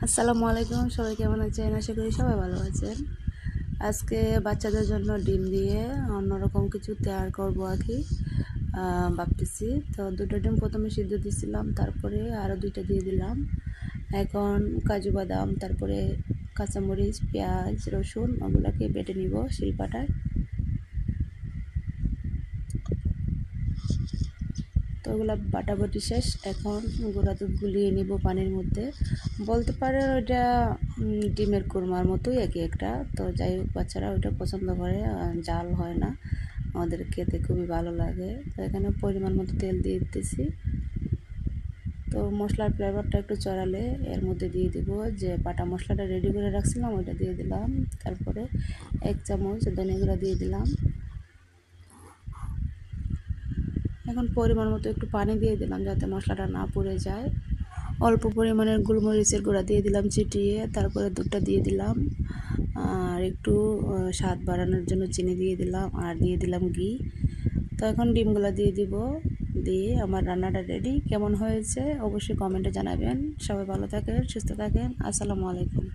আসসালামু আলাইকুম, সবাই কেমন আছেন? আশা করি সবাই ভালো আছেন। আজকে বাচ্চাদের জন্য ডিম দিয়ে অন্যরকম কিছু তৈরি করবো আর কি ভাবতেছি। তো দুটো ডিম প্রথমে সিদ্ধ দিয়েছিলাম, তারপরে আরও দুইটা দিয়ে দিলাম। এখন কাজু বাদাম, তারপরে কাঁচামরিচ, পেঁয়াজ, রসুন ওগুলোকে বেটে নিব শিলপাটায়। তো ওগুলো বাটাবাটি শেষ। এখন গুঁড়া দুধ গুলিয়ে নিব পানির মধ্যে। বলতে পারে ওইটা ডিমের কুরমার মতোই একই একটা। তো যাই হোক, বাচ্চারা ওইটা পছন্দ করে, জাল হয় না, আমাদের খেতে খুবই ভালো লাগে। তো এখানে পরিমাণ মতো তেল দিয়ে দিতেছি। তো মশলার ফ্লেভারটা একটু চড়ালে এর মধ্যে দিয়ে দিব যে বাটা মশলাটা রেডি করে রাখছিলাম, ওইটা দিয়ে দিলাম। তারপরে 1 চামচ ধনে গুঁড়া দিয়ে দিলাম। এখন পরিমাণ মতো একটু পানি দিয়ে দিলাম যাতে মশলাটা না পুড়ে যায়। অল্প পরিমাণের গোলমরিচের গুঁড়া দিয়ে দিলাম চিটিয়ে। তারপরে দুধটা দিয়ে দিলাম, আর একটু স্বাদ বাড়ানোর জন্য চিনি দিয়ে দিলাম, আর দিয়ে দিলাম ঘি। তো এখন ডিমগুলো দিয়ে দিব। দিয়ে আমার রান্নাটা রেডি। কেমন হয়েছে অবশ্যই কমেন্টে জানাবেন। সবাই ভালো থাকেন, সুস্থ থাকেন। আসসালামু আলাইকুম।